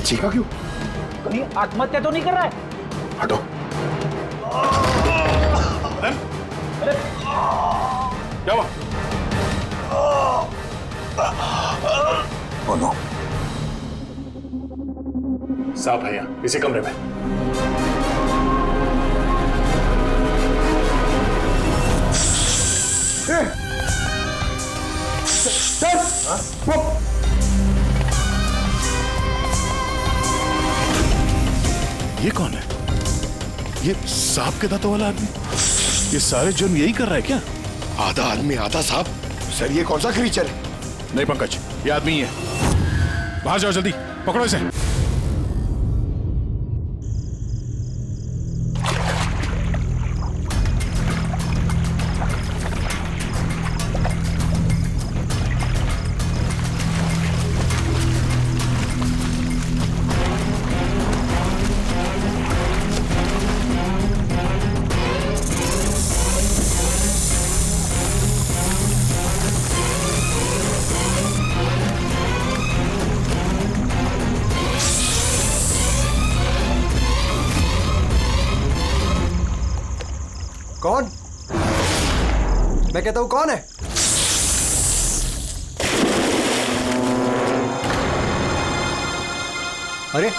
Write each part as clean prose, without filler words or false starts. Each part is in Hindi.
चीखा क्यों? कहीं आत्महत्या तो नहीं कर रहा है? हटो। अरे क्या हुआ? नो, सांप है यहाँ इसी कमरे में। ये कौन है? ये सांप के दांतों वाला आदमी? ये सारे जुर्म यही कर रहा है क्या? आधा आदमी आधा सांप। सर ये कौन सा क्रीचर है? नहीं पंकज, ये आदमी ही है। बाहर जाओ जल्दी, पकड़ो इसे। कौन? मैं कहता हूं कौन है? अरे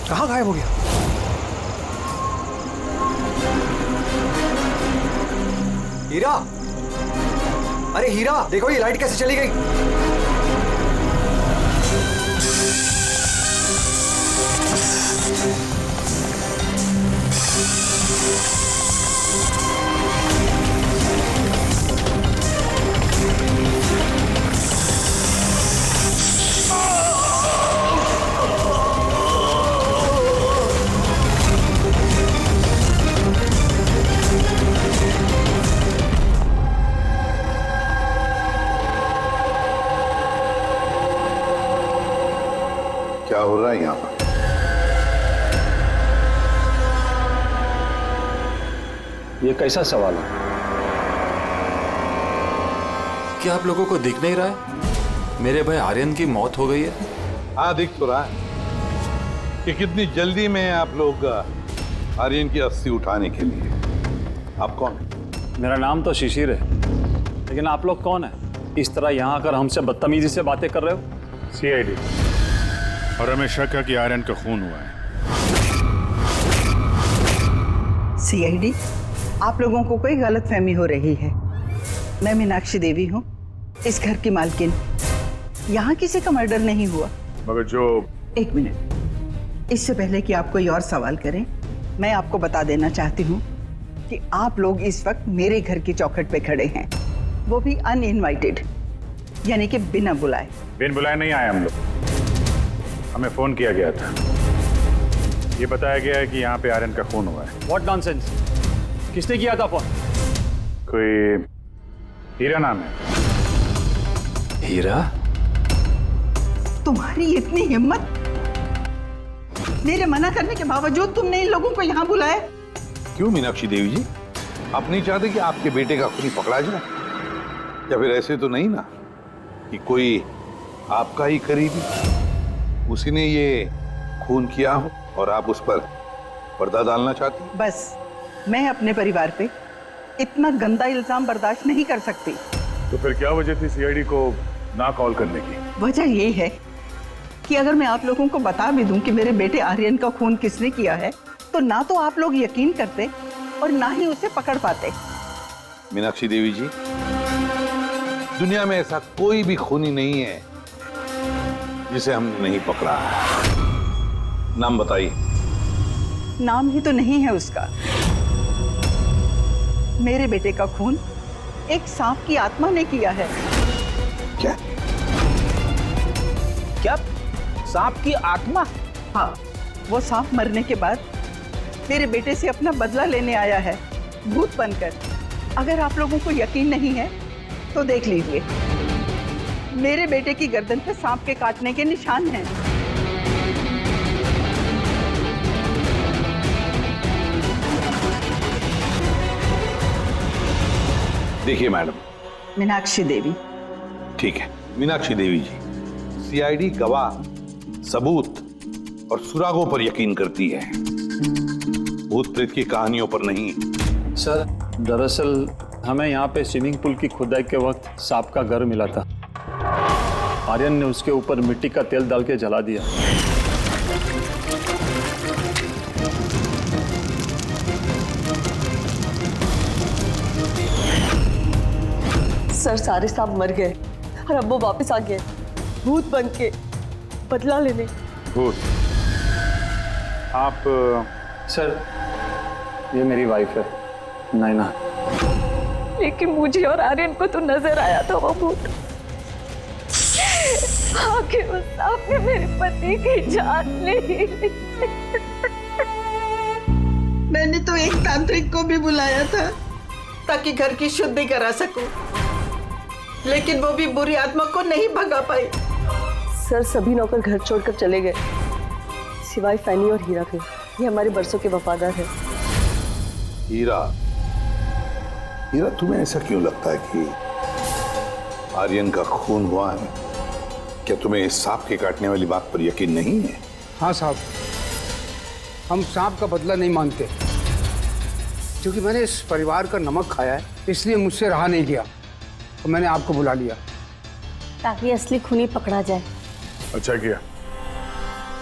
कहां गायब हो गया? हीरा, अरे हीरा देखो ये लाइट कैसे चली गई? क्या हो रहा है यहाँ पर? ये कैसा सवाल है? क्या आप लोगों को दिख नहीं रहा है? मेरे भाई आर्यन की मौत हो गई है। हाँ दिख तो रहा है कि कितनी जल्दी में आप लोग आर्यन की अस्थि उठाने के लिए। आप कौन? मेरा नाम तो शिशिर है, लेकिन आप लोग कौन है? इस तरह यहाँ आकर हमसे बदतमीजी से बातें कर रहे हो? सीआईडी। और हमें शक है कि आर्यन का खून हुआ है। सीआईडी, आप लोगों को कोई गलतफहमी हो रही है। मैं मीनाक्षी देवी हूँ, इस घर की मालकिन। यहाँ किसी का मर्डर नहीं हुआ। मगर जो... एक मिनट, इससे पहले कि आप कोई और सवाल करें, मैं आपको बता देना चाहती हूँ कि आप लोग इस वक्त मेरे घर की चौखट पे खड़े हैं, वो भी अनइनवाइटेड, यानी कि बिना बुलाए। बिन बुलाए नहीं आए हम लोग। हमें फोन किया गया था, ये बताया गया है कि यहाँ पे आर्यन का खून हुआ है। What nonsense? किसने किया था फोन? कोई हीरा नाम है। हीरा? तुम्हारी इतनी हिम्मत! मेरे मना करने के बावजूद तुमने इन लोगों को यहाँ बुलाया? क्यों मीनाक्षी देवी जी, आप नहीं चाहते कि आपके बेटे का खूनी पकड़ा जाए? या फिर ऐसे तो नहीं ना कि कोई आपका ही करीबी उसी ने ये खून किया हो और आप उस पर पर्दा डालना चाहती हैं? बस, मैं अपने परिवार पे इतना गंदा इल्जाम बर्दाश्त नहीं कर सकती। तो फिर क्या वजह थी सीआईडी को ना कॉल करने की? वजह ये है कि अगर मैं आप लोगों को बता भी दूं कि मेरे बेटे आर्यन का खून किसने किया है, तो ना तो आप लोग यकीन करते और ना ही उसे पकड़ पाते। मीनाक्षी देवी जी, दुनिया में ऐसा कोई भी खूनी नहीं है जिसे हमने नहीं पकड़ा है। नाम बताइए। नाम ही तो नहीं है उसका। मेरे बेटे का खून एक सांप की आत्मा ने किया है। क्या? क्या? सांप की आत्मा? हाँ, वो सांप मरने के बाद मेरे बेटे से अपना बदला लेने आया है, भूत बनकर। अगर आप लोगों को यकीन नहीं है तो देख लीजिए, मेरे बेटे की गर्दन पे सांप के काटने के निशान हैं। देखिए मैडम। मीनाक्षी देवी। ठीक है मीनाक्षी देवी जी, सीआईडी गवाह, सबूत और सुरागों पर यकीन करती है, भूत प्रेत की कहानियों पर नहीं। सर दरअसल हमें यहाँ पे स्विमिंग पूल की खुदाई के वक्त सांप का घर मिला था। आर्यन ने उसके ऊपर मिट्टी का तेल डाल के जला दिया। सर सारे सांप मर गए और अब वो वापस आ गए भूत बन के बदला लेने। भूत? आप सर ये मेरी वाइफ है नैना। लेकिन मुझे और आर्यन को तो नजर आया था वो भूत। आखिर उस सांप ने मेरे पति की जान ली। मैंने तो एक तांत्रिक को भी बुलाया था ताकि घर की शुद्धि करा सकूं, लेकिन वो भी बुरी आत्मा को नहीं भगा पाई। सर सभी नौकर घर छोड़कर चले गए सिवाय फैनी और हीरा के। ये हमारे बरसों के वफादार है। हीरा, हीरा तुम्हें ऐसा क्यों लगता है कि आर्यन का खून हुआ है? क्या तुम्हें इस सांप के काटने वाली बात पर यकीन नहीं है? हाँ साहब, हम सांप का बदला नहीं मानते, क्योंकि मैंने इस परिवार का नमक खाया है, इसलिए मुझसे रहा नहीं गया तो मैंने आपको बुला लिया ताकि असली खूनी पकड़ा जाए। अच्छा किया।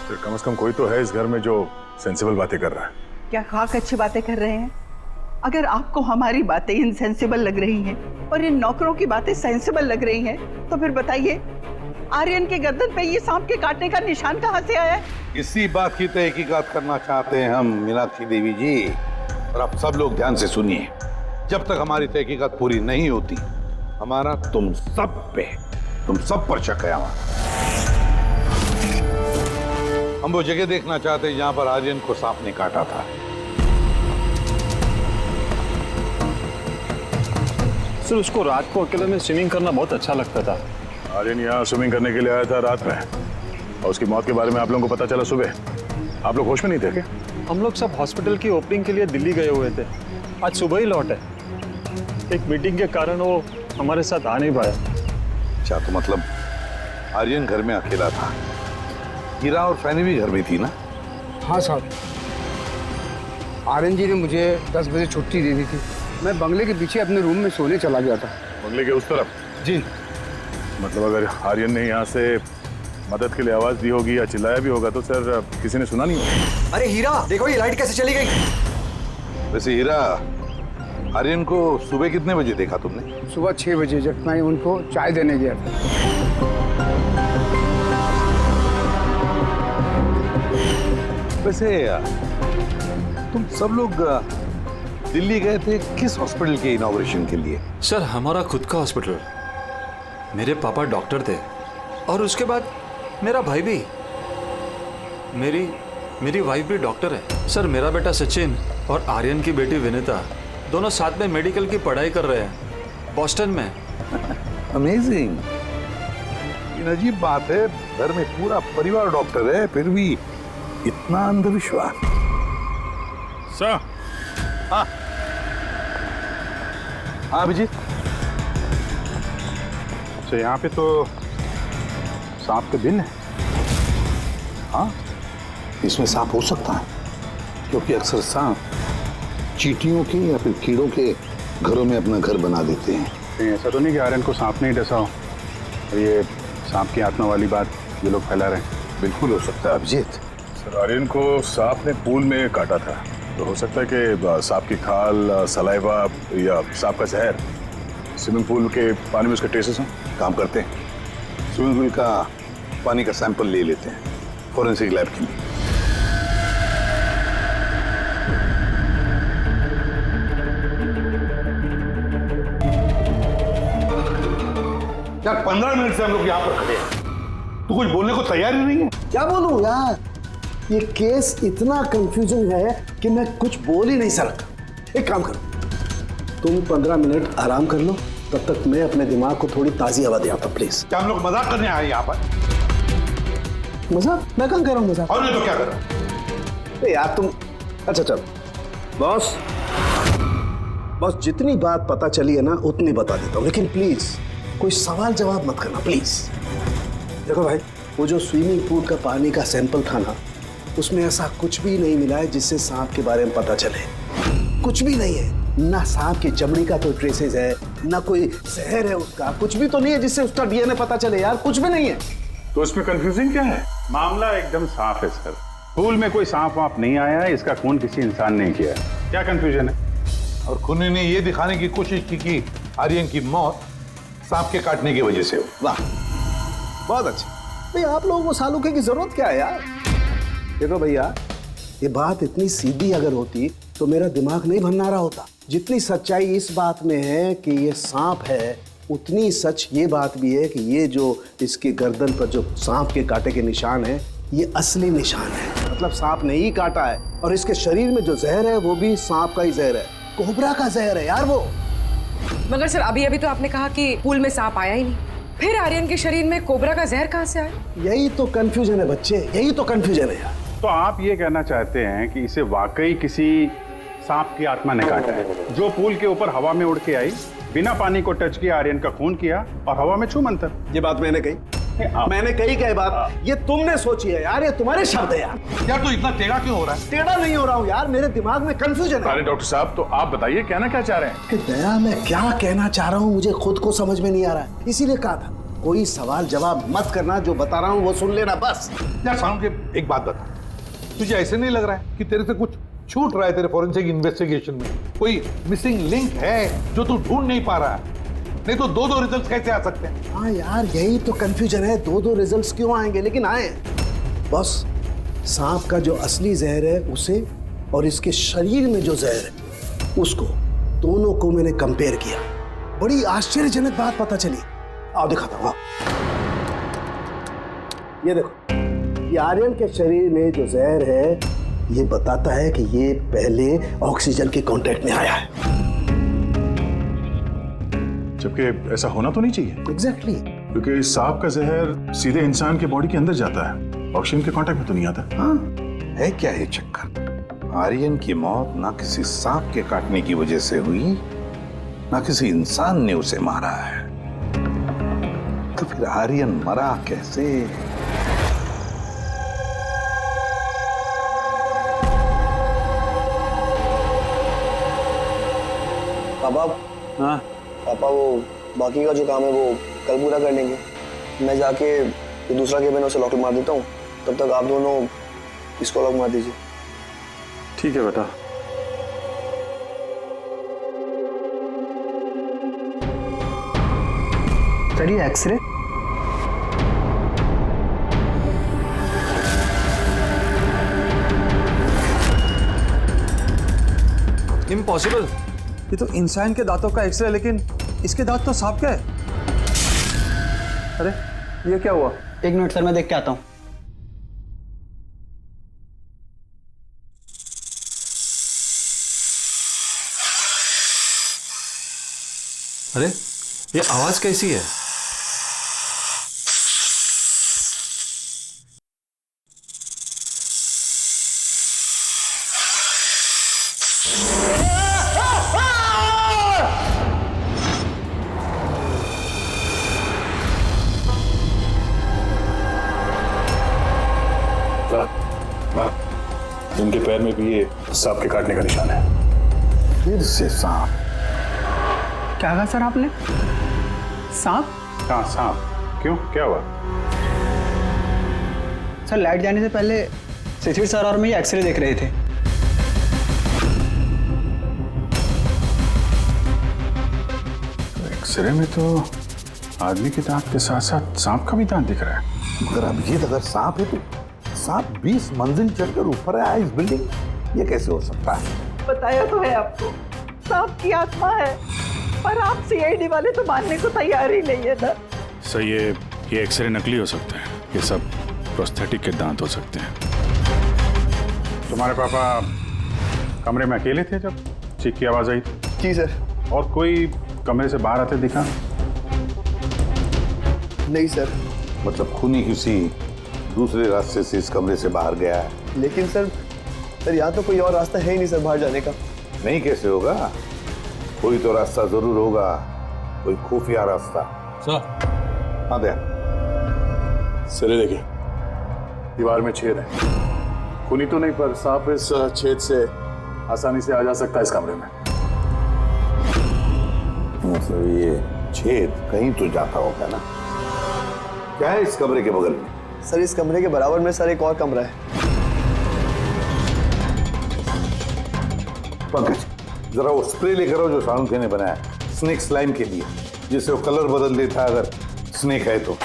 फिर कम से कम कोई तो है इस घर में जो सेंसिबल बातें कर रहा है। क्या खाक अच्छी बातें कर रहे हैं? अगर आपको हमारी बातें इनसेंसिबल लग रही हैं और इन नौकरों की बातें सेंसिबल लग रही हैं, तो फिर बताइए आर्यन के गर्दन पे ये सांप के काटने का निशान कहाँ से आया? इसी बात की तहकीकात करना चाहते हैं हम मीनाक्षी देवी जी। और आप सब लोग ध्यान से सुनिए, जब तक हमारी तहकीकात पूरी नहीं होती हमारा तुम सब पर शक है। हम वो जगह देखना चाहते हैं जहां पर आर्यन को सांप ने काटा था। सर उसको रात को अकेले में स्विमिंग करना बहुत अच्छा लगता था। आर्यन यहाँ स्विमिंग करने के लिए आया था रात में, और उसकी मौत के बारे में आप लोगों को पता चला सुबह। आप लोग होश में नहीं थे क्या? हम लोग सब हॉस्पिटल की ओपनिंग के लिए दिल्ली गए हुए थे, आज सुबह ही लौटे। एक मीटिंग के कारण वो हमारे साथ आ नहीं पाया। अच्छा, तो मतलब आर्यन घर में अकेला था, हीरा और फैनी भी घर में थी ना? हाँ साहब, आर्यन जी ने मुझे 10 बजे छुट्टी दे दी थी। मैं बंगले के पीछे अपने रूम में सोने चला गया था। बंगले के उस तरफ? जी। मतलब अगर आर्यन ने यहाँ से मदद के लिए आवाज दी होगी या चिल्लाया भी होगा तो सर किसी ने सुना नहीं होगा। अरे हीरा, देखो ये लाइट कैसे चली गई। वैसे हीरा, आर्यन को सुबह कितने बजे देखा तुमने? सुबह 6 बजे, जब मैं उनको चाय देने गया था। वैसे तुम सब लोग दिल्ली गए थे किस हॉस्पिटल के इनॉग्रेशन के लिए? सर हमारा खुद का हॉस्पिटल। मेरे पापा डॉक्टर थे और उसके बाद मेरा भाई भी। मेरी वाइफ भी डॉक्टर है। सर मेरा बेटा सचिन और आर्यन की बेटी विनीता दोनों साथ में मेडिकल की पढ़ाई कर रहे हैं बॉस्टन में। अमेजिंग। ये अजीब बात है, घर में पूरा परिवार डॉक्टर है फिर भी इतना अंधविश्वास। सर। हाँ हाँ अभिजीत। अच्छा, यहाँ पे तो सांप के दिन है। हाँ, इसमें सांप हो सकता है क्योंकि अक्सर सांप चींटियों के या फिर कीड़ों के घरों में अपना घर बना देते हैं। कहीं ऐसा तो नहीं कि आर्यन को सांप नहीं डसा हो और ये सांप की आत्मा वाली बात ये लोग फैला रहे हैं? बिल्कुल हो सकता है अभिजीत। सर आर्यन को सांप ने पूल में काटा था, तो हो सकता है कि सांप की खाल, सलाइवा या सांप का जहर स्विमिंग पूल के पानी में उसके ट्रेसेस हों। काम करते हैं, स्विमिंग पूल का पानी का सैंपल ले लेते हैं फॉरेंसिक लैब के लिए। यार 15 मिनट से हम लोग यहाँ पर खड़े हैं, तो कुछ बोलने को तैयार ही नहीं है। क्या बोलूं यार, ये केस इतना कंफ्यूजिंग है कि मैं कुछ बोल ही नहीं सकता। एक काम करो, तुम 15 मिनट आराम कर लो, तब तक मैं अपने दिमाग को थोड़ी ताजी हवा दे आता हूं, प्लीज। क्या हम लोग मजाक करने आए यहाँ पर? मजाक? मैं कहाँ कर रहा हूँ मजाक? और नहीं तो क्या कर रहा हूँ यार तुम। अच्छा चलो बॉस, जितनी बात पता चली है ना उतनी बता देता हूँ, लेकिन प्लीज कोई सवाल जवाब मत करना प्लीज। देखो भाई, वो जो स्विमिंग पूल का पानी का सैंपल था ना, उसमें ऐसा कुछ भी नहीं मिला है जिससे सांप के बारे में पता चले। कुछ भी नहीं है, ना सांप की चमड़ी का कोई ट्रेसेस है, ना कोई जहर है उसका, कुछ भी तो नहीं है जिससे उसका डीएनए पता चले यार, कुछ भी नहीं है। तो इसमें कंफ्यूजिंग क्या है? मामला एकदम साफ है सर। पूल में कोई सांप वाप नहीं आया है, इसका खून किसी इंसान ने किया है। क्या कंफ्यूजन है? और खूनी ने यह दिखाने की कोशिश की कि आर्यन की मौत सांप के काटने की वजह से हो। वाह, बहुत अच्छा। भाई आप लोगों को सालूके की जरूरत क्या है यार? देखो भैया, ये बात इतनी सीधी अगर होती तो मेरा दिमाग नहीं भंनारा होता। जितनी सच्चाई इस बात में है कि ये सांप है, उतनी सच ये बात भी है कि ये जो इसके गर्दन पर जो सांप के कांटे के निशान है, ये असली निशान है। मतलब सांप ने ही काटा है, और इसके शरीर में जो जहर है वो भी सांप का ही जहर है, कोबरा का जहर है यार वो। मगर सर अभी तो आपने कहा कि पूल में सांप आया ही नहीं, फिर आर्यन के शरीर में कोबरा का जहर कहाँ से आया? यही तो कंफ्यूजन है बच्चे, यही तो कंफ्यूजन है यार। तो आप ये कहना चाहते हैं कि इसे वाकई किसी सांप की आत्मा ने काटा है, जो पूल के ऊपर हवा में उड़ के आई, बिना पानी को टच किया, आर्यन का खून किया और हवा में छू मंतर। ये बात मैंने कही? मैंने कही क्या बात? ये तुमने सोची है यार, ये तुम्हारे शब्द है यार। यार तो इतना टेढ़ा क्यों हो रहा है? टेढ़ा नहीं हो रहा हूँ यार, मेरे दिमाग में कंफ्यूजन है। अरे डॉक्टर साहब, तो आप बताइए कहना क्या चाह रहे हैं? कि दया, मैं क्या कहना चाह रहा हूँ मुझे खुद को समझ में नहीं आ रहा है, इसीलिए कहा था कोई सवाल जवाब मत करना, जो बता रहा हूँ वो सुन लेना बस। यार सालूके, एक बात बता, तुझे ऐसे नहीं लग रहा है कि तेरे से कुछ छूट रहा है तेरे फॉरेंसिक इन्वेस्टिगेशन में? कोई मिसिंग लिंक है जो तू ढूंढ नहीं पा रहा है? नहीं तो दो रिजल्ट्स कैसे आ सकते हैं? हाँ यार, यही तो कंफ्यूजन है, दो रिजल्ट्स क्यों आएंगे? लेकिन आए बस। सांप का जो असली जहर है उसे, और इसके शरीर में जो जहर है उसको, दोनों को मैंने कंपेयर किया। बड़ी आश्चर्यजनक बात पता चली। आओ दिखाता हूँ। ये देखो, ये आर्यन के शरीर में जो जहर है ये बताता है कि ये पहले ऑक्सीजन के कांटेक्ट में आया है। जबकि ऐसा होना तो नहीं चाहिए। एग्जैक्टली। क्योंकि सांप का जहर सीधे इंसान के बॉडी के अंदर जाता है, ऑक्सीजन के कांटेक्ट में तो नहीं आता। हाँ, है क्या ये चक्कर? आर्यन की मौत ना किसी सांप के काटने की वजह से हुई, ना किसी इंसान ने उसे मारा है। तो फिर आर्यन मरा कैसे? पापा, हाँ पापा वो बाकी का जो काम है वो कल पूरा कर लेंगे। मैं जाके जो दूसरा केबिन है उसे लॉक मार देता हूँ, तब तक आप दोनों इसको लॉक मार दीजिए। ठीक है बेटा। चलिए एक्सरे। इम्पॉसिबल, ये तो इंसान के दांतों का एक्सरे, लेकिन इसके दांत तो सांप के है। अरे ये क्या हुआ? एक मिनट सर, मैं देख के आता हूँ। अरे ये आवाज कैसी है? इनके पैर में भी ये सांप के काटने का निशान है। फिर से सांप? क्या कहा सर आपने? सांप? हाँ सांप। क्यों, क्या हुआ? सर लाइट जाने से पहले शिशिर सर और मैं ये एक्सरे देख रहे थे। एक्सरे में तो आदमी के दांत के साथ साथ सांप का भी दांत दिख रहा है। मगर अभिजीत, अगर सांप है तो सांप 20 मंजिल चढ़कर ऊपर आया इस बिल्डिंग, ये कैसे हो सकता है? बताया तो है आपको, सांप की आत्मा है, पर आप सीआईडी वाले तो मानने को तैयार ही नहीं है ना। सर ये एक्सरे नकली हो सकते हैं, ये सब प्रोस्थेटिक के दांत हो सकते हैं। तुम्हारे पापा कमरे में अकेले थे जब चीख की आवाज आई थी? जी सर। और कोई कमरे से बाहर आते दिखा? नहीं सर। मतलब खूनी किसी दूसरे रास्ते से इस कमरे से बाहर गया है? लेकिन सर यहाँ तो कोई और रास्ता है ही नहीं सर बाहर जाने का। नहीं कैसे होगा? कोई तो रास्ता जरूर होगा, कोई खुफिया रास्ता। सर। हाँ दया। सर देखिए, दीवार में छेद है। खूनी तो नहीं, पर सांप इस छेद से आसानी से आ जा सकता है इस कमरे में। मतलब ये छेद कहीं तो जाता होगा ना। क्या है इस कमरे के बगल में? सर इस कमरे के बराबर में सर एक और कमरा है। पंकज, जरा वो स्प्रे लेकर आओ जो साळुंखे ने बनाया स्नेक स्लाइम के लिए, जिससे वो कलर बदल देता है अगर स्नेक है तो।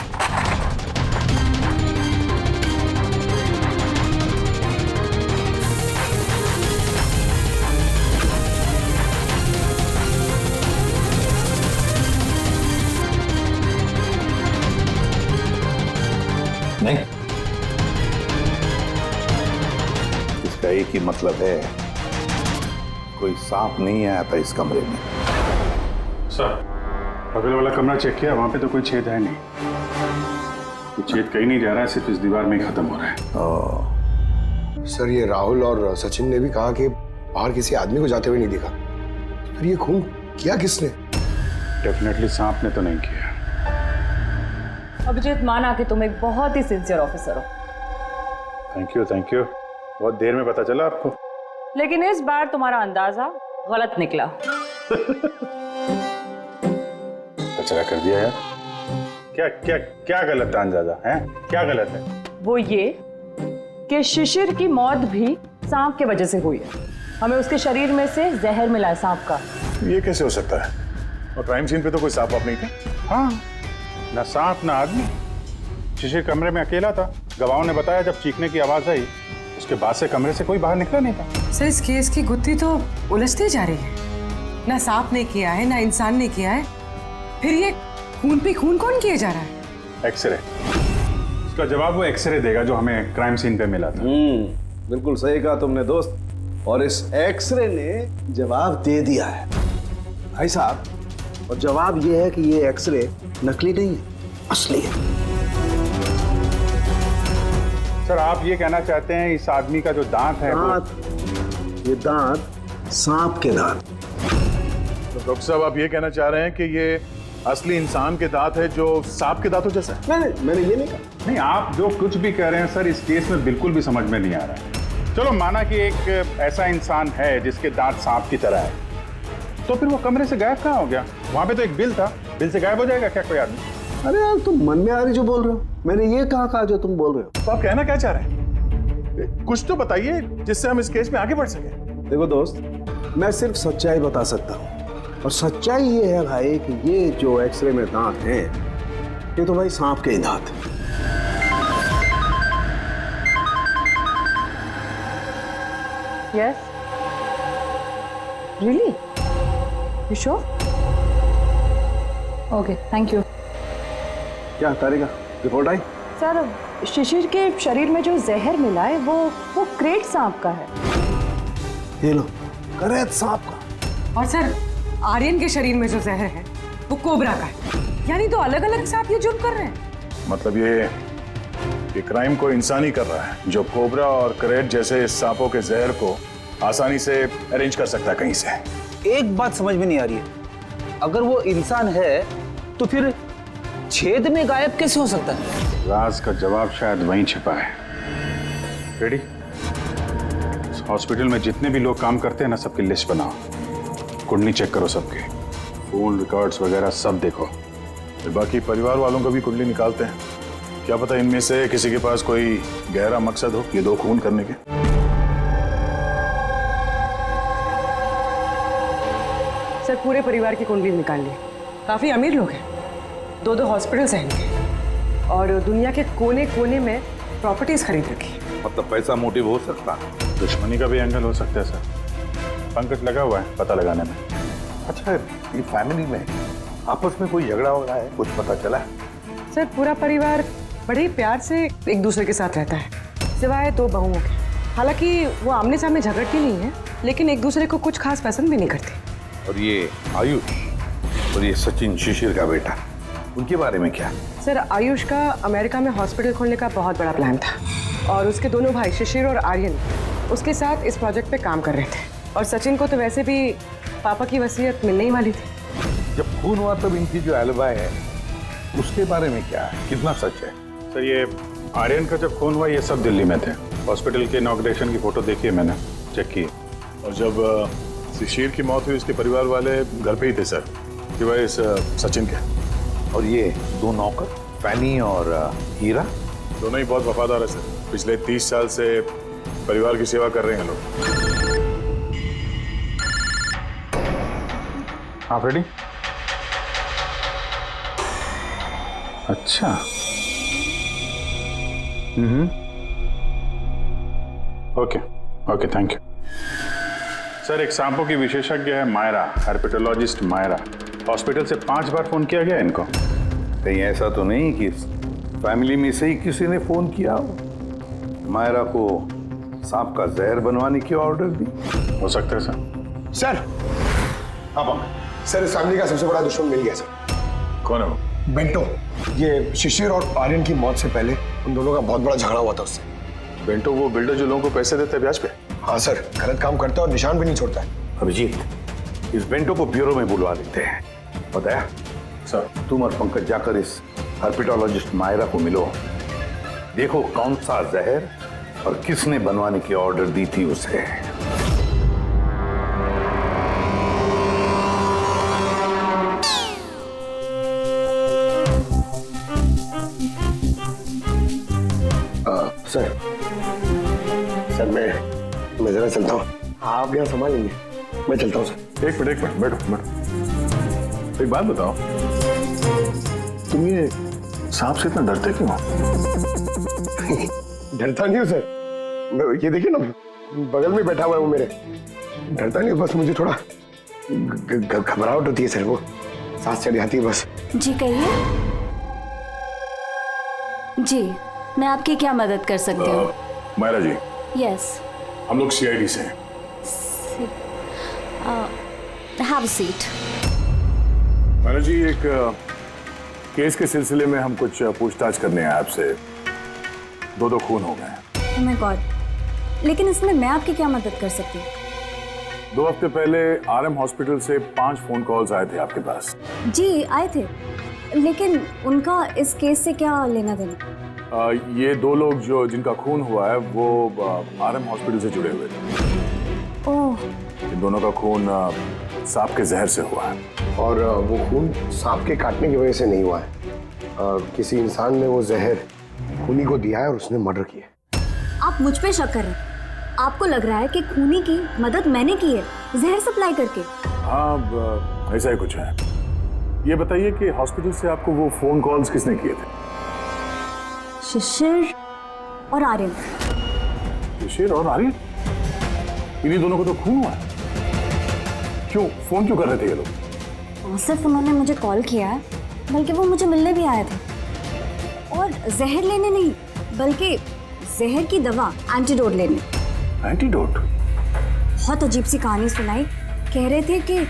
नहीं, इसका एक ही मतलब है, कोई सांप नहीं आया था इस कमरे में। सर, बगल वाला कमरा चेक किया, वहां पे तो कोई छेद है नहीं। ये छेद कहीं नहीं जा रहा है, सिर्फ इस दीवार में ही खत्म हो रहा है। सर ये राहुल और सचिन ने भी कहा कि बाहर किसी आदमी को जाते हुए नहीं दिखा। फिर ये खून किया किसने? डेफिनेटली सांप ने तो नहीं किया। अभिजीत, माना कि तुम एक बहुत ही सिंसियर ऑफिसर हो। Thank you, thank you. बहुत देर में पता चला आपको। लेकिन इस बार तुम्हारा अंदाजा गलत निकला। कचरा कर दिया यार। क्या क्या क्या गलत अंदाजा है? क्या गलत है? वो ये कि शिशिर की मौत भी सांप के वजह से हुई है। हमें उसके शरीर में से जहर मिला है सांप का। ये कैसे हो सकता है? और क्राइम सीन पे तो कोई सांप नहीं था। हाँ, ना सांप ना आदमी। शिशिर कमरे में अकेला था। गवाहों ने बताया जब चीखने की आवाज आई, उसके बाद से कमरे से कोई बाहर निकला नहीं था। सर इस केस की गुत्थी तो उलझती जा रही है। ना सांप ने किया है, ना इंसान ने किया है, फिर ये खून पे खून कौन किया जा रहा है? एक्सरे। इसका जवाब वो एक्सरे देगा जो हमें क्राइम सीन पे मिला था। बिल्कुल सही कहा तुमने दोस्त। और इस एक्सरे ने जवाब दे दिया है भाई साहब। और जवाब ये है कि ये एक्सरे नकली नहीं है, असली है। सर, आप ये कहना चाहते हैं इस आदमी का जो दांत है ये दांत सांप के दांत। तो डॉक्टर साहब, आप ये कहना चाह रहे हैं कि ये असली इंसान के दांत है जो सांप के दांतों जैसा है? नहीं, मैंने ये नहीं कहा। नहीं, आप जो कुछ भी कह रहे हैं सर, इस केस में बिल्कुल भी समझ में नहीं आ रहा है। चलो माना कि एक ऐसा इंसान है जिसके दांत सांप की तरह है, तो फिर वो कमरे से गायब कहाँ हो गया? वहां पे तो एक बिल था, बिल से गायब हो जाएगा क्या कोई आदमी? अरे यार, तुम मन में आ रही जो बोल रहे हो। मैंने ये कहा जो तुम बोल रहे हो। तो आप कहना क्या चाह रहे हैं? कुछ तो बताइए जिससे हम इस केस में आगे बढ़ सके। देखो दोस्त, मैं सिर्फ सच्चाई बता सकता हूँ। और सच्चाई ये है भाई कि ये जो एक्सरे में दांत हैं, ये तो भाई सांप के ही दांत हैं। Yes. Really? You sure? Okay, thank you. क्या तारिका, रिपोर्ट आई? सर, शिशिर के शरीर में जो जहर मिला है वो क्रेट सांप का है। ये लो, क्रेट सांप का। और सर, आर्यन के शरीर में जो जहर है वो कोबरा का है। यानी तो अलग अलग सांप ये जुर्म कर रहे हैं। मतलब ये क्राइम को इंसान ही कर रहा है, जो कोबरा और करेट जैसे सांपों के जहर को आसानी से अरेंज कर सकता है कहीं से। एक बात समझ में नहीं आ रही है, अगर वो इंसान है तो फिर छेद में गायब कैसे हो सकता है? राज का जवाब शायद वहीं छिपा है। रेडी? हॉस्पिटल में जितने भी लोग काम करते हैं ना, सबकी लिस्ट बनाओ, कुंडली चेक करो सबके, फोन रिकॉर्ड्स वगैरह सब देखो। फिर बाकी परिवार वालों का भी कुंडली निकालते हैं। क्या पता इनमें से किसी के पास कोई गहरा मकसद हो ये दो खून करने के। सर, पूरे परिवार की कुंडली निकाल ली। काफी अमीर लोग हैं, 2 हॉस्पिटल्स हैं इनके, और दुनिया के कोने कोने में प्रॉपर्टीज खरीद रखी। मतलब पैसा मोटिव हो सकता है? दुश्मनी का भी एंगल हो सकता है सर। पंकज लगा हुआ है पता लगाने में। अच्छा, ये फैमिली में आपस में कोई झगड़ा हो रहा है, कुछ पता चला है? सर, पूरा परिवार बड़े प्यार से एक दूसरे के साथ रहता है, सिवाय 2 बहुओं के। हालांकि वो आमने सामने झगड़ती नहीं है, लेकिन एक दूसरे को कुछ खास पसंद भी नहीं करती। और ये आयुष और ये सचिन, शिशिर का बेटा, उनके बारे में क्या? सर, आयुष का अमेरिका में हॉस्पिटल खोलने का बहुत बड़ा प्लान था, और उसके दोनों भाई शिशिर और आर्यन उसके साथ इस प्रोजेक्ट पे काम कर रहे थे। और सचिन को तो वैसे भी पापा की वसीयत मिलने ही वाली थी। जब खून हुआ तब इनकी जो एलिबाई है उसके बारे में क्या है, कितना सच है? सर ये आर्यन का जब खून हुआ ये सब दिल्ली में थे। हॉस्पिटल के इनॉग्रेशन की फोटो देखी है मैंने, चेक की। और जब शिशिर की मौत हुई उसके परिवार वाले घर पे ही थे सर, सिवाय इस सचिन के। और ये दो नौकर फैनी और हीरा दोनों ही बहुत वफादार है सर। पिछले 30 साल से परिवार की सेवा कर रहे हैं लोग। आप रेडी? अच्छा। Okay okay, thank you sir. एक सांपों की विशेषज्ञ है मायरा, हर्पेटोलॉजिस्ट मायरा। हॉस्पिटल से 5 बार फोन किया गया इनको। कहीं ऐसा तो नहीं कि फैमिली में से ही किसी ने फोन किया हो, मायरा को सांप का जहर बनवाने की ऑर्डर दी? हो सकता है सर। सर अब सर इस फैमिली का सबसे बड़ा दुश्मन मिल गया सर। कौन है वो? बेंटो। ये शिशिर और आर्यन की मौत से पहले उन दोनों का बहुत बड़ा झगड़ा हुआ था उससे। बेंटो वो बिल्डर जो लोगों को पैसे देते हैं ब्याज पे? हाँ सर, गलत काम करता है और निशान भी नहीं छोड़ता है। अभिजीत, इस बेंटो को ब्यूरो में बुलवा लेते हैं। बताया सर। तुम और पंकज जाकर इस हर्पेटोलॉजिस्ट मायरा को मिलो, देखो कौन सा जहर और किसने बनवाने की ऑर्डर दी थी उसे। सर मैं जरा चलता हूँ, आप यहाँ संभाल लेंगे, मैं चलता हूँ सर। एक मिनट बैठो। एक बात बताओ, तुम ये सांप से इतना डरते क्यों? डरता नहीं हूँ सर, ये देखिए ना बगल में बैठा हुआ है वो मेरे। डरता नहीं, बस मुझे थोड़ा घबराहट होती है सर, वो सांस चढ़ जाती है बस। जी कहिए। जी मैं आपकी क्या मदद कर सकती हूँ? मायरा जी, यस, हम लोग सीआईडी से हैं। Have a seat. Myra ji, एक केस के सिलसिले में हम कुछ पूछताछ करने हैं आपसे। 2 खून हो गए। ओह माय गॉड, लेकिन इसमें मैं आपकी क्या मदद कर सकती हूँ? 2 हफ्ते पहले आरएम हॉस्पिटल से 5 फोन कॉल्स आए थे आपके पास। जी आए थे, लेकिन उनका इस केस से क्या लेना देना? ये 2 लोग जो जिनका खून हुआ है वो आरएम हॉस्पिटल से जुड़े हुए थे। ओह। इन दोनों का खून सांप के जहर से हुआ है। और वो खून सांप के काटने की वजह से नहीं हुआ है, किसी इंसान ने वो जहर खूनी को दिया है और उसने मर्डर किया। आप मुझ पे शक कर रहे हैं? आपको लग रहा है कि खूनी की मदद मैंने की है जहर सप्लाई करके? हाँ, ऐसा ही कुछ है। ये बताइए कि हॉस्पिटल से आपको वो फोन कॉल्स किसने किए थे? शिशिर और आर्यन। शिशिर और आर्यन? इन्हीं दोनों को तो खून हुआ है। क्यों फोन क्यों कर रहे थे ये लोग? सिर्फ उन्होंने मुझे कॉल किया है, बल्कि वो मुझे मिलने भी आए थे। और जहर लेने नहीं, बल्कि जहर की दवा, एंटीडोट लेने। एंटीडोट? बहुत अजीब सी कहानी सुनाई। कह रहे थे कि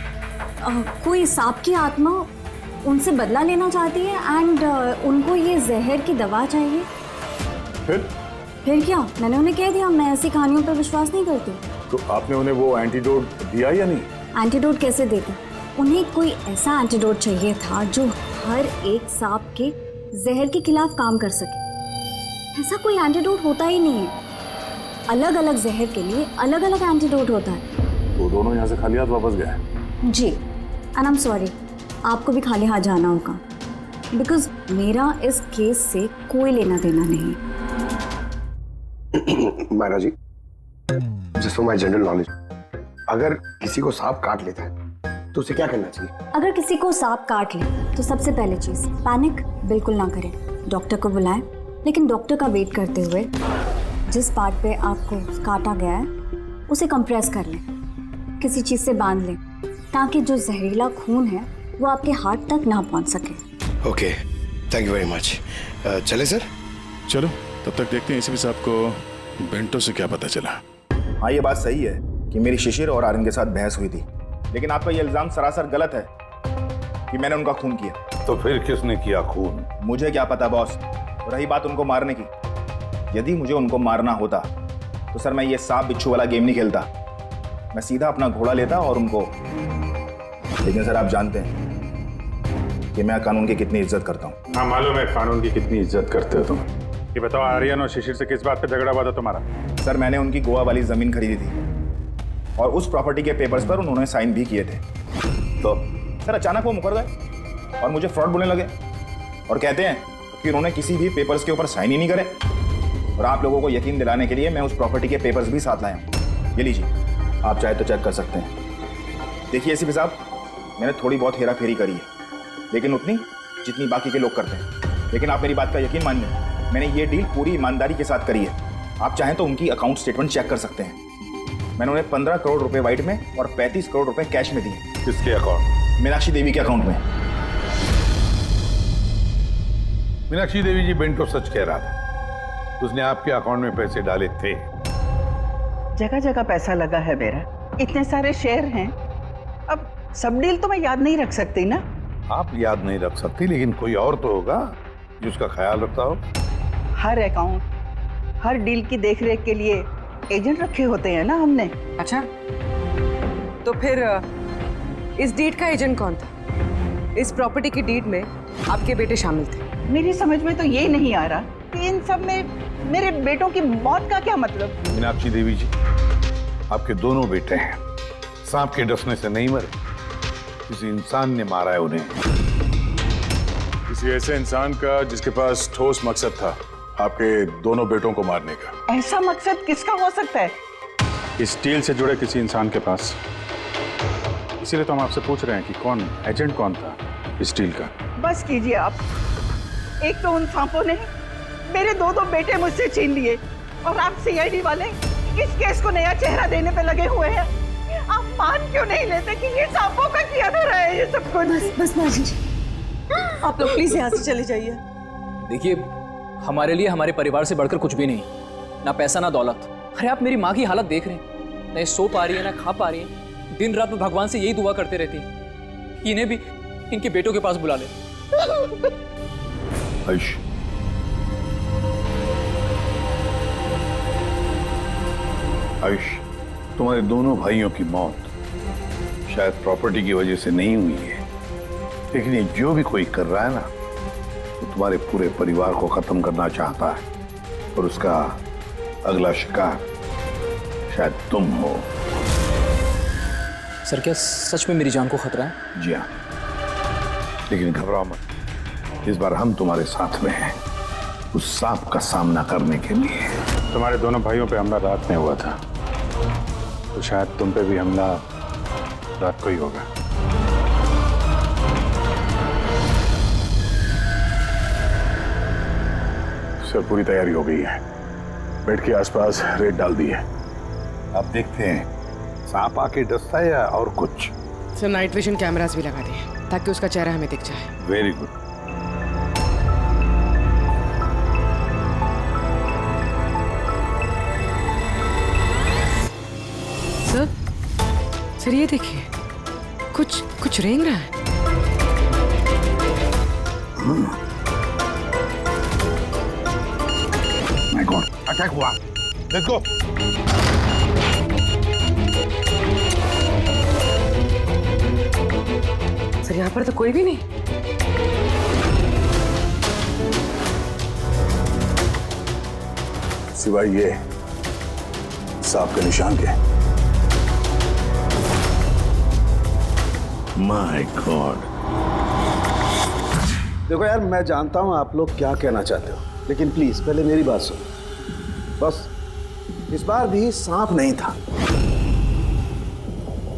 कोई सांप की आत्मा उनसे बदला लेना चाहती है एंड उनको ये जहर की दवा चाहिए। फिर क्या? मैंने उन्हें कह दिया मैं ऐसी कहानियों पर विश्वास नहीं करती। तो आपने उन्हें वो एंटीडोट दिया या नहीं? एंटीडोट कैसे देते? उन्हें कोई ऐसा एंटीडोट चाहिए था जो हर एक सांप के जहर के खिलाफ काम कर सके। ऐसा कोई एंटीडोट होता ही नहीं है। अलग अलग जहर के लिए अलग अलग एंटीडोट होता है। तो दोनों यहाँ से खाली हाथ वापस गए? जी, एंड आई एम सॉरी, आपको भी खाली हाथ जाना होगा, बिकॉज मेरा इस केस से कोई लेना देना नहीं। Myra ji, just for my general knowledge, अगर किसी को सांप काट लेता है तो उसे क्या करना चाहिए? अगर किसी को सांप काट ले तो सबसे पहले चीज पैनिक बिल्कुल ना करें, डॉक्टर को बुलाएं, लेकिन डॉक्टर का वेट करते हुए जिस पार्ट पे आपको काटा गया है उसे कंप्रेस कर लें, किसी चीज से बांध लें, ताकि जो जहरीला खून है वो आपके हार्ट तक ना पहुंच सके। Okay, thank you very much. चले सर? चलो, तब तक देखते हैं एसीपी साहब को बेंटो से क्या पता चला। हाँ, ये बात सही है कि मेरी शिशिर और आर्यन के साथ बहस हुई थी, लेकिन आपका ये इल्जाम सरासर गलत है कि मैंने उनका खून किया। तो फिर किसने किया खून? मुझे क्या पता बॉस। रही बात उनको मारने की, यदि मुझे उनको मारना होता तो सर मैं ये सांप बिच्छू वाला गेम नहीं खेलता, मैं सीधा अपना घोड़ा लेता और उनको। लेकिन सर आप जानते हैं कि मैं कानून की कितनी इज्जत करता हूँ। हाँ मालूम है कानून की कितनी इज्जत करते हो तुम। ये बताओ आर्यन और शिशिर से किस बात पे झगड़ा हुआ था तुम्हारा? सर मैंने उनकी गोवा वाली जमीन खरीदी थी और उस प्रॉपर्टी के पेपर्स पर उन्होंने साइन भी किए थे। तो सर अचानक वो मुकर गए और मुझे फ्रॉड बोलने लगे और कहते हैं कि उन्होंने किसी भी पेपर्स के ऊपर साइन ही नहीं करे। और आप लोगों को यकीन दिलाने के लिए मैं उस प्रॉपर्टी के पेपर्स भी साथ लाया हूँ। ये लीजिए, आप चाहे तो चेक कर सकते हैं। देखिए एसीपी साहब, मैंने थोड़ी बहुत हेरा फेरी करी है, लेकिन उतनी जितनी बाकी के लोग करते हैं। लेकिन आप मेरी बात का यकीन मानिए, मैंने ये डील पूरी ईमानदारी के साथ करी है। आप चाहें तो उनकी अकाउंट स्टेटमेंट चेक कर सकते हैं। मैंने उन्हें 15 करोड़ रुपए व्हाइट में और 35 करोड़ रुपए कैश में दिए। किसके अकाउंट? मीनाक्षी देवी के अकाउंट में। मीनाक्षी देवी जी बेंटो सच कह रहा था, उसने आपके अकाउंट में पैसे डाले थे। जगह जगह पैसा लगा है मेरा, इतने सारे शेयर हैं। अब सब डील तो मैं याद नहीं रख सकती ना। आप याद नहीं रख सकती, लेकिन कोई और तो होगा जो उसका ख्याल रखता हो। हर अकाउंट, हर डील की देखरेख के लिए एजेंट रखे होते हैं ना हमने। अच्छा, तो फिर इस डीड का एजेंट कौन था? इस प्रॉपर्टी की डीड में आपके बेटे शामिल थे। मेरी समझ में तो ये नहीं आ रहा कि इन सब में मेरे बेटों की मौत का क्या मतलब। मीनाक्षी देवी जी, आपके दोनों बेटे हैं, सांप के डसने से नहीं मरे, किसी इंसान ने मारा है उन्हें। किसी ऐसे इंसान का जिसके पास ठोस मकसद था आपके दोनों बेटों को मारने का। ऐसा मकसद किसका हो सकता है? इस डील से जुड़े किसी इंसान के पास। इसीलिए तो हम आपसे पूछ रहे हैं कि कौन एजेंट कौन था इस डील का। बस कीजिए आप। एक तो उन सांपों ने मेरे दो बेटे मुझसे छीन लिए और आप सीआईडी वाले इस केस को नया चेहरा देने पे लगे हुए हैं। आप मान क्यों नहीं लेते कि ये सांपों का किया धरा है ये सब कुछ? बस माजी जी, आप लोग प्लीज यहाँ से चले जाइए। देखिए, हमारे लिए हमारे परिवार से बढ़कर कुछ भी नहीं, ना पैसा ना दौलत। अरे आप मेरी माँ की हालत देख रहे हैं, ना सो पा रही है ना खा पा रही है। दिन रात में भगवान से यही दुआ करते रहती है, इन्हें भी इनके बेटों के पास बुला ले। आयुष, आयुष, तुम्हारे दोनों भाइयों की मौत शायद प्रॉपर्टी की वजह से नहीं हुई है, लेकिन ये जो भी कोई कर रहा है ना, वो तुम्हारे पूरे परिवार को खत्म करना चाहता है और उसका अगला शिकार शायद तुम हो। सर, क्या सच में मेरी जान को खतरा है? जी हाँ, लेकिन घबराओ मत, इस बार हम तुम्हारे साथ में हैं उस सांप का सामना करने के लिए। तुम्हारे दोनों भाइयों पे हमला रात में हुआ था, तो शायद तुम पे भी हमला रात को ही होगा। सर, पूरी तैयारी हो गई है, बेड के आसपास रेत डाल दी है। अब देखते हैं सांप आके डसता है या और कुछ। सर, नाइट विजन कैमरास भी लगा दिए ताकि उसका चेहरा हमें दिख जाए। Very good. सर ये देखिए, कुछ रेंग रहा है। माय गॉड, अटैक हुआ। Let's go. सर, यहाँ पर तो कोई भी नहीं। सिवाय ये सांप के निशान के। My God. देखो यार, मैं जानता हूं आप लोग क्या कहना चाहते हो, लेकिन प्लीज पहले मेरी बात सुनो। बस इस बार भी सांप नहीं था।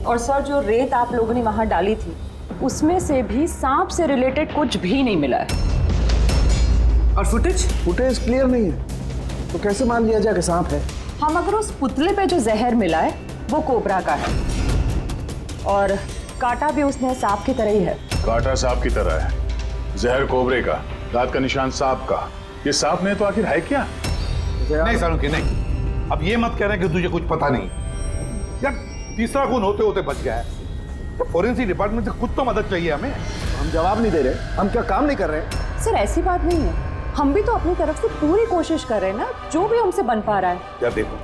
और सर, जो रेत आप लोगों ने वहां डाली थी उसमें से भी सांप से रिलेटेड कुछ भी नहीं मिला है। और फुटेज क्लियर नहीं है, तो कैसे मान लिया जाए कि सांप है? हम अगर उस पुतले पे जो जहर मिला है वो कोबरा का है, और कांटा भी उसने सांप की तरह ही है। कांटा सांप की तरह है, जहर कोबरे का, दांत का निशान सांप का। ये सांप ने तो आखिर है क्या? नहीं सालुंकी, नहीं। अब ये मत कह रहे कि तुझे कुछ पता नहीं। यार, तीसरा खून होते होते बच गया है, तो फोरेंसिक डिपार्टमेंट से कुछ तो मदद चाहिए हमें। हम जवाब नहीं दे रहे, हम क्या काम नहीं कर रहे? सर, ऐसी बात नहीं है, हम भी तो अपनी तरफ से पूरी कोशिश कर रहे हैं ना, जो भी हमसे बन पा रहा है। यार देखो,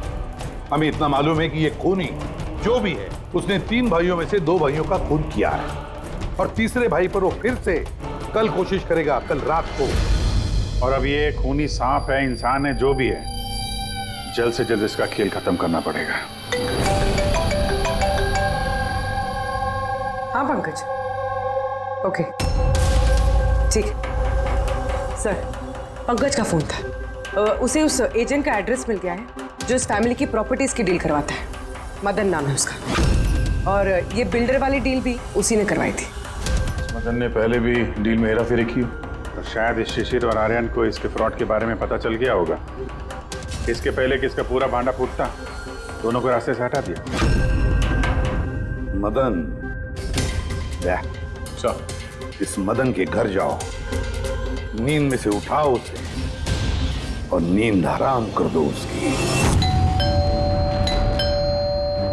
हमें इतना मालूम है कि ये खूनी जो भी है उसने 3 भाइयों में से 2 भाइयों का खून किया है, और तीसरे भाई पर वो फिर से कल कोशिश करेगा, कल रात को। और अब ये खूनी सांप है, इंसान है, जो भी है, जल्द से जल्द इसका खेल खत्म करना पड़ेगा। हाँ पंकज, ओके ठीक है। सर, पंकज का फोन था, उसे उस एजेंट का एड्रेस मिल गया है जो इस फैमिली की प्रॉपर्टीज की डील करवाता है। मदन नाम है उसका, और ये बिल्डर वाली डील भी उसी ने करवाई थी। मदन ने पहले भी डील में हेराफेरी की, तो शायद इस शिशिर और आर्यन को इसके फ्रॉड के बारे में पता चल गया होगा। इसके पहले कि इसका पूरा भांडा फूटता, दोनों को रास्ते से हटा दिया। मदन, इस मदन के घर जाओ, नींद में से उठाओ उसे और नींद हराम कर दो उसकी।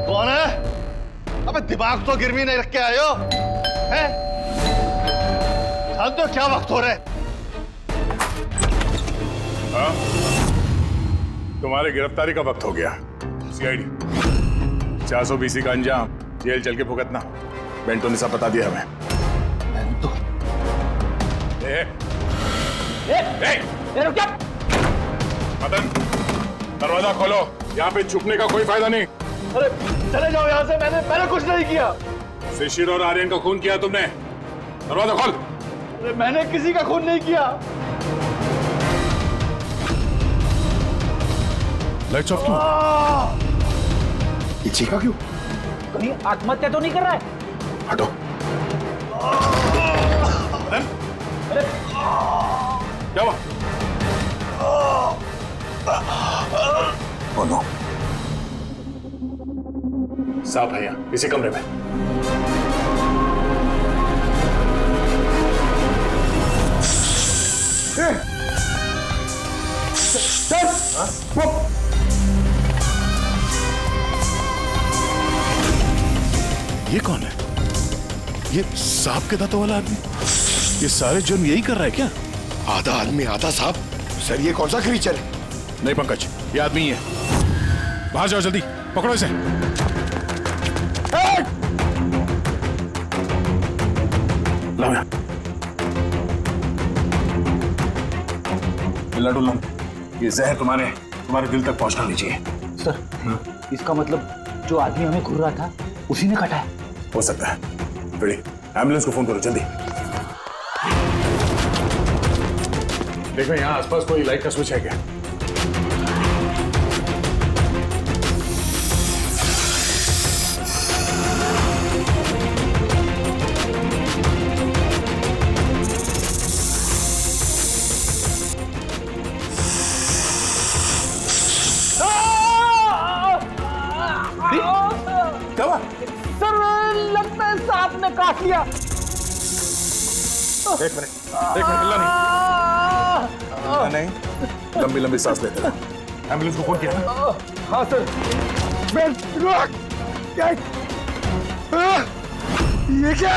कौन है? अबे दिमाग तो गिरवी नहीं रख के आए हो, हैं? जानते हो क्या वक्त हो रहा है? हाँ? तुम्हारे गिरफ्तारी का वक्त हो गया। सीआईडी 420 का अंजाम जेल चल के भुगतना। बेंटो ने सब बता दिया हमें। बेंटो? रुक जा! मदन, दरवाजा खोलो, यहाँ पे छुपने का कोई फायदा नहीं। अरे चले जाओ यहाँ से, मैंने कुछ नहीं किया। शिशिर और आर्यन का खून किया तुमने, दरवाजा खोल। अरे मैंने किसी का खून नहीं किया। लाइट्स ऑफ क्यों? ये चीखा क्यों? कहीं आत्महत्या तो नहीं कर रहा है? हटो। क्या हुआ? नो, सांप है यहाँ, इसी कमरे में। ये कौन है? ये सांप के दांतों वाला आदमी? ये सारे जुर्म यही कर रहा है क्या? आधा आदमी आधा सांप। सर ये कौन सा क्रीचर है? नहीं पंकज, ये आदमी ही है। बाहर जाओ जल्दी, पकड़ो इसे। लाओ यहाँ। लड्डू, ये जहर तुम्हारे दिल तक पहुंचना नहीं चाहिए। सर, इसका मतलब जो आदमी हमें घूर रहा था उसी ने काटा है। हो सकता है। बेटी, एम्बुलेंस को फोन करो जल्दी। देखो यहाँ आसपास कोई लाइट का स्विच है क्या? क्या हुआ? सर लगता है सांप ने काट लिया। एक मिनट हिलना नहीं। लंबी लंबी सांस लेते रहो। एम्बुलेंस को फोन किया ना? हाँ सर। ये क्या?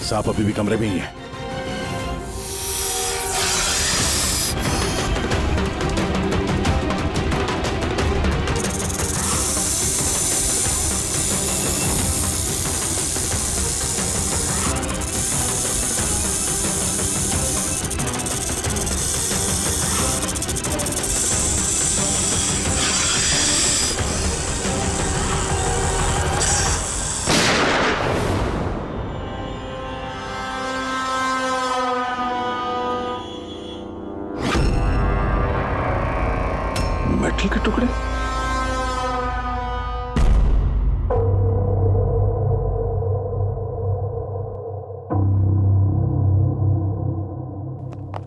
सांप अभी भी कमरे में ही है। मेटल के टुकड़े?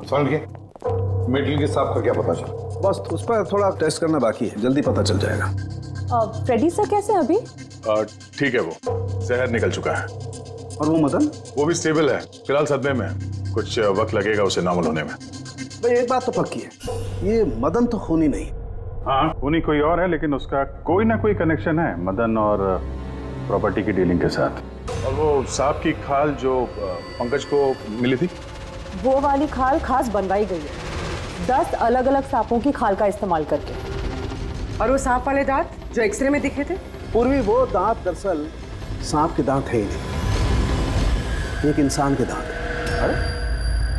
समझ गए? मेटल के सांप का क्या पता चला? बस उस पर थोड़ा टेस्ट करना बाकी है, जल्दी पता चल जाएगा। फ्रेडी सर कैसे हैं अभी? ठीक है, वो जहर निकल चुका है। और वो मदन? वो भी स्टेबल है, फिलहाल सदमे में है। कुछ वक्त लगेगा उसे नॉर्मल होने में। भाई एक बात तो पक्की है, ये मदन तो खूनी नहीं। हाँ, खूनी कोई और है, लेकिन उसका कोई ना कोई कनेक्शन है मदन और प्रॉपर्टी की डीलिंग के साथ। और वो सांप की खाल जो पंकज को मिली थी, वो वाली खाल खास बनवाई गई है 10 अलग अलग सांपों की खाल का इस्तेमाल करके। और वो सांप वाले दांत जो एक्सरे में दिखे थे? पूर्वी वो दांत दरअसल सांप के दांत है ही नहीं, एक इंसान के दांत है। अरे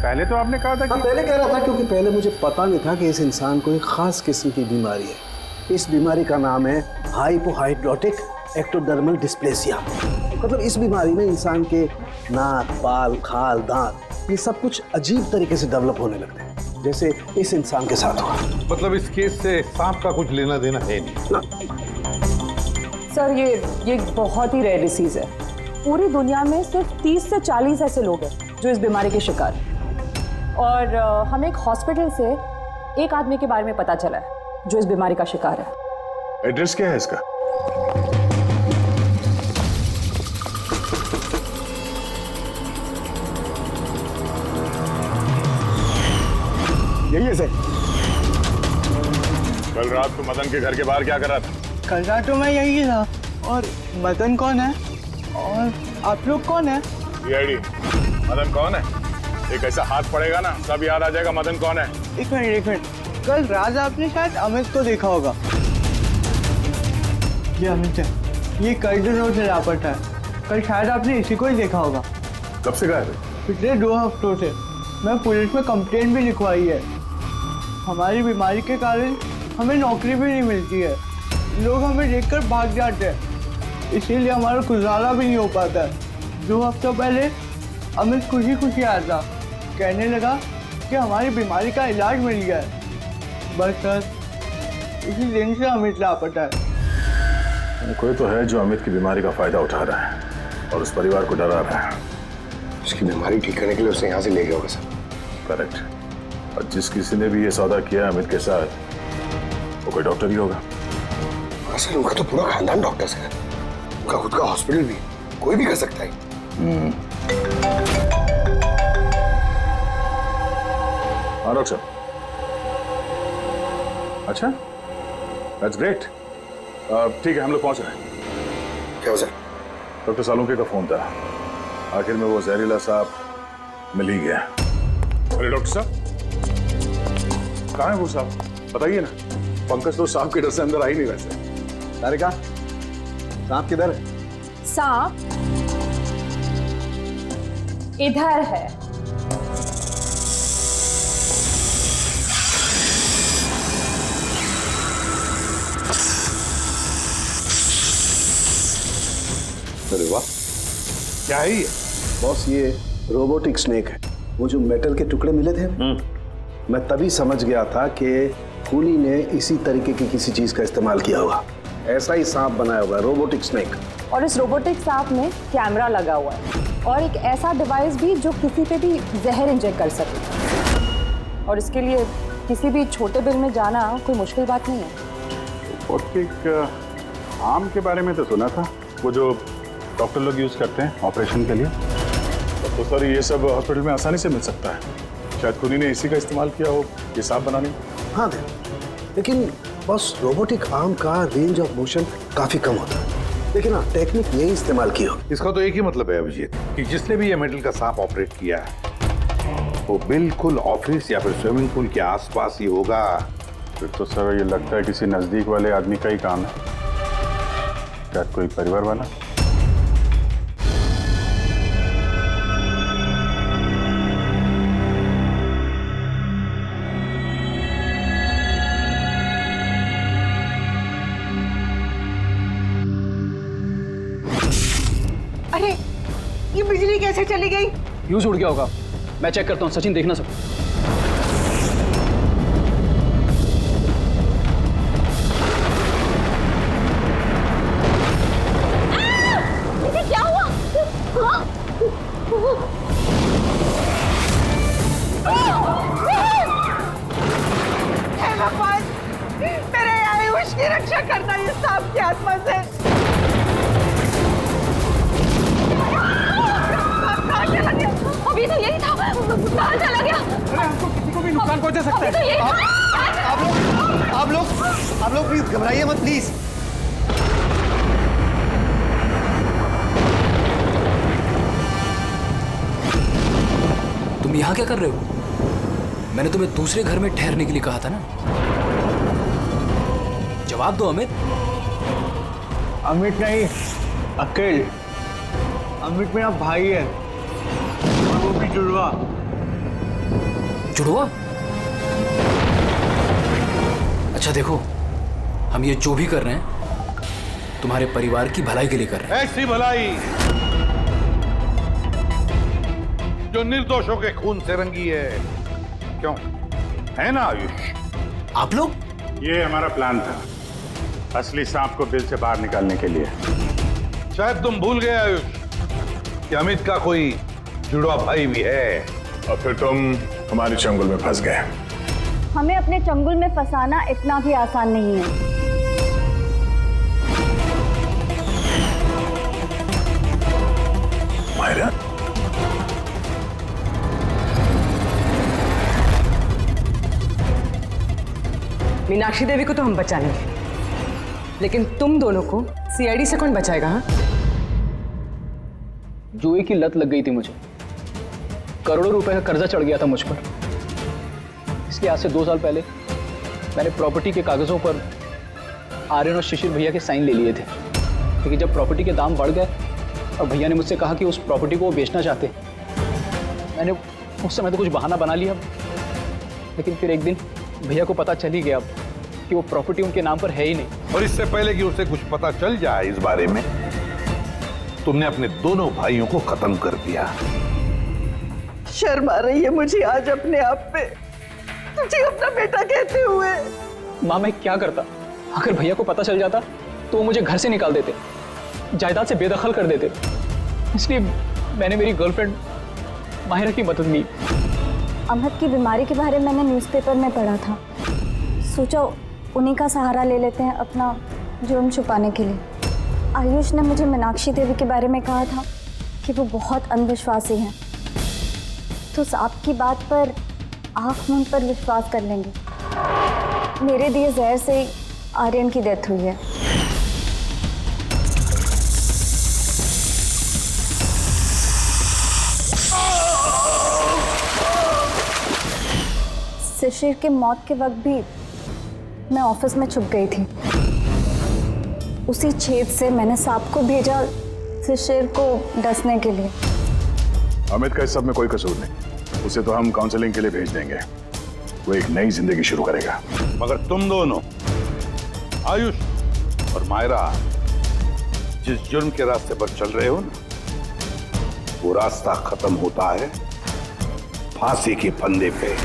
पहले तो आपने कहा था कि... पहले कह रहा था क्योंकि पहले मुझे पता नहीं था कि इस इंसान को एक खास किस्म की बीमारी है। इस बीमारी का नाम है हाइपोहाइड्रोटिक एक्टोडर्मल डिस्प्लेसिया। मतलब इस बीमारी में इंसान के नाक, बाल, खाल, दांत ये सब कुछ अजीब तरीके से डेवलप होने लगते हैं, जैसे इस इंसान के साथ हुआ। मतलब इस केस से सांप का कुछ लेना देना है नहीं? सर ये बहुत ही रेयर डिसीज है। पूरी दुनिया में सिर्फ 30 से 40 ऐसे लोग हैं जो इस बीमारी के शिकार हैं। और हमें एक हॉस्पिटल से एक आदमी के बारे में पता चला है जो इस बीमारी का शिकार है। एड्रेस क्या है इसका? यही है सर। कल रात को मदन के घर के बाहर क्या कर रहा था? कल रात तो मैं यही था। और मदन कौन है? और आप लोग कौन है? सीआईडी। मदन कौन है? एक ऐसा हाथ पड़ेगा ना सब याद आ जाएगा मदन कौन है। एक मिनट, कल रात आपने शायद अमित को देखा होगा। ये अमित है, ये कई दिनों से लापता है। कल शायद आपने इसी को ही देखा होगा। कब से गायब है? पिछले 2 हफ्तों से। मैं पुलिस में कंप्लेंट भी लिखवाई है। हमारी बीमारी के कारण हमें नौकरी भी नहीं मिलती है। लोग हमें देखकर भाग जाते हैं, इसीलिए हमारा गुजारा भी नहीं हो पाता है। 2 हफ्तों पहले अमित खुशी आया था, कहने लगा कि हमारी बीमारी का इलाज मिल गया है। बस सर उसी दिन से अमित लापता है। कोई तो है जो अमित की बीमारी का फायदा उठा रहा है और उस परिवार को डरा रहा है। उसकी बीमारी ठीक करने के लिए उसे यहाँ से ले गया होगा सर। करेक्ट। और जिस किसी ने भी ये सौदा किया अमित के साथ वो कोई डॉक्टर ही होगा। हाँ सर, उनका तो पूरा खानदान डॉक्टर है। उनका खुद का हॉस्पिटल भी, कोई भी कर सकता है। हाँ डॉक्टर साहब। अच्छा, दैट्स ग्रेट। ठीक है, हम लोग पहुंच रहे हैं। क्या सर? डॉक्टर सालुंके का फोन था। आखिर में वो जहरीला सांप मिल ही गया। अरे डॉक्टर साहब, कहाँ है वो सांप? बताइए ना। पंकज तो सांप के डर से अंदर आ ही नहीं वैसे। तारिका, सांप किधर है? सांप इधर है। अरे वाह, क्या है ये? बॉस ये रोबोटिक स्नेक है। वो जो मेटल के टुकड़े मिले थे, मैं तभी समझ गया था कि कूली ने इसी तरीके की किसी चीज का इस्तेमाल किया होगा। ऐसा ही सांप बनाया होगा, रोबोटिक स्नेक। और इस रोबोटिक सांप में कैमरा लगा हुआ है और एक ऐसा डिवाइस भी जो किसी पे भी जहर इंजेक्ट कर सके। और इसके लिए किसी भी छोटे बिल में जाना कोई मुश्किल बात नहीं है। रोबोटिक आर्म के बारे में तो सुना था, वो जो डॉक्टर लोग यूज करते हैं ऑपरेशन के लिए। तो सर ये सब हॉस्पिटल में आसानी से मिल सकता है। शायद कुनी ने इसी का इस्तेमाल किया हो ये सांप बनाने में। हाँ दे, लेकिन बस रोबोटिक आर्म का रेंज ऑफ मोशन काफी कम होता है। लेकिन हाँ, टेक्निक यही इस्तेमाल की हो। इसका तो एक ही मतलब है अभिजीत कि जिसने भी ये मेटल का सांप ऑपरेट किया है वो बिल्कुल ऑफिस या फिर स्विमिंग पूल के आसपास ही होगा। फिर तो सर ये लगता है किसी नजदीक वाले आदमी का ही काम है। शायद कोई परिवार वाला। अरे ये बिजली कैसे चली गई? फ्यूज उड़ गया होगा। मैं चेक करता हूँ। सचिन देखना सब। क्या हुआ? हे भगवान, मेरे आयुष की रक्षा करना ये सांप की आत्मा से। अभी तो यही था, कहाँ चला गया? अरे हमको किसी को भी नुकसान पहुंचा सकता तो है। आप लोग प्लीज घबराइए मत प्लीज। तुम यहाँ क्या कर रहे हो? मैंने तुम्हें दूसरे घर में ठहरने के लिए कहा था ना। जवाब दो अमित। अमित नहीं, अकेल। अमित मेरा भाई है और वो भी जुड़वा। जुड़वा? अच्छा देखो, हम ये जो भी कर रहे हैं तुम्हारे परिवार की भलाई के लिए कर रहे हैं। ऐसी भलाई जो निर्दोषों के खून से रंगी है, क्यों है ना आयुष? आप लोग? ये हमारा प्लान था, असली सांप को बिल से बाहर निकालने के लिए। शायद तुम भूल गए आयुष कि अमित का कोई जुड़वा भाई भी है। और फिर तुम हमारे चंगुल में फंस गए। हमें अपने चंगुल में फंसाना इतना भी आसान नहीं है। मायरा, मीनाक्षी देवी को तो हम बचा लेंगे, लेकिन तुम दोनों को सीआईडी से कौन बचाएगा? हाँ, जुए की लत लग गई थी मुझे, करोड़ों रुपए का कर्जा चढ़ गया था मुझ पर। इसलिए आज से 2 साल पहले मैंने प्रॉपर्टी के कागजों पर आर्यन और शिशिर भैया के साइन ले लिए थे। लेकिन जब प्रॉपर्टी के दाम बढ़ गए और भैया ने मुझसे कहा कि उस प्रॉपर्टी को वो बेचना चाहते, मैंने उस समय तो कुछ बहाना बना लिया। लेकिन फिर एक दिन भैया को पता चल ही गया कि वो प्रॉपर्टी उनके नाम पर है ही नहीं। और इससे पहले कि उसे कुछ पता चल जाए इस बारे में, तुमने अपने दोनों भाइयों को खत्म कर दिया। शर्म आ रही है मुझे आज अपने आप पे, तुझे अपना बेटा कहते हुए। माँ, मैं क्या करता? अगर भैया को पता चल जाता तो वो मुझे घर से निकाल देते, जायदाद से बेदखल कर देते। इसलिए मैंने मेरी गर्लफ्रेंड माहिरा की मदद ली। अमित की बीमारी के बारे में मैंने न्यूज़पेपर में पढ़ा था, सोचा उन्हीं का सहारा ले लेते हैं अपना जुर्म छुपाने के लिए। आयुष ने मुझे मीनाक्षी देवी के बारे में कहा था कि वो बहुत अंधविश्वासी हैं, तो सांप की बात पर आँख मूंद पर विश्वास कर लेंगे। मेरे दिए जहर से ही आर्यन की डेथ हुई है। शिशिर के मौत के वक्त भी मैं ऑफिस में छुप गई थी। उसी छेद से मैंने सांप को भेजा शिशिर को डसने के लिए। अमित का इस सब में कोई कसूर नहीं, उसे तो हम काउंसलिंग के लिए भेज देंगे, वो एक नई जिंदगी शुरू करेगा। मगर तुम दोनों, आयुष और मायरा, जिस जुर्म के रास्ते पर चल रहे हो ना, वो रास्ता खत्म होता है फांसी के फंदे पे।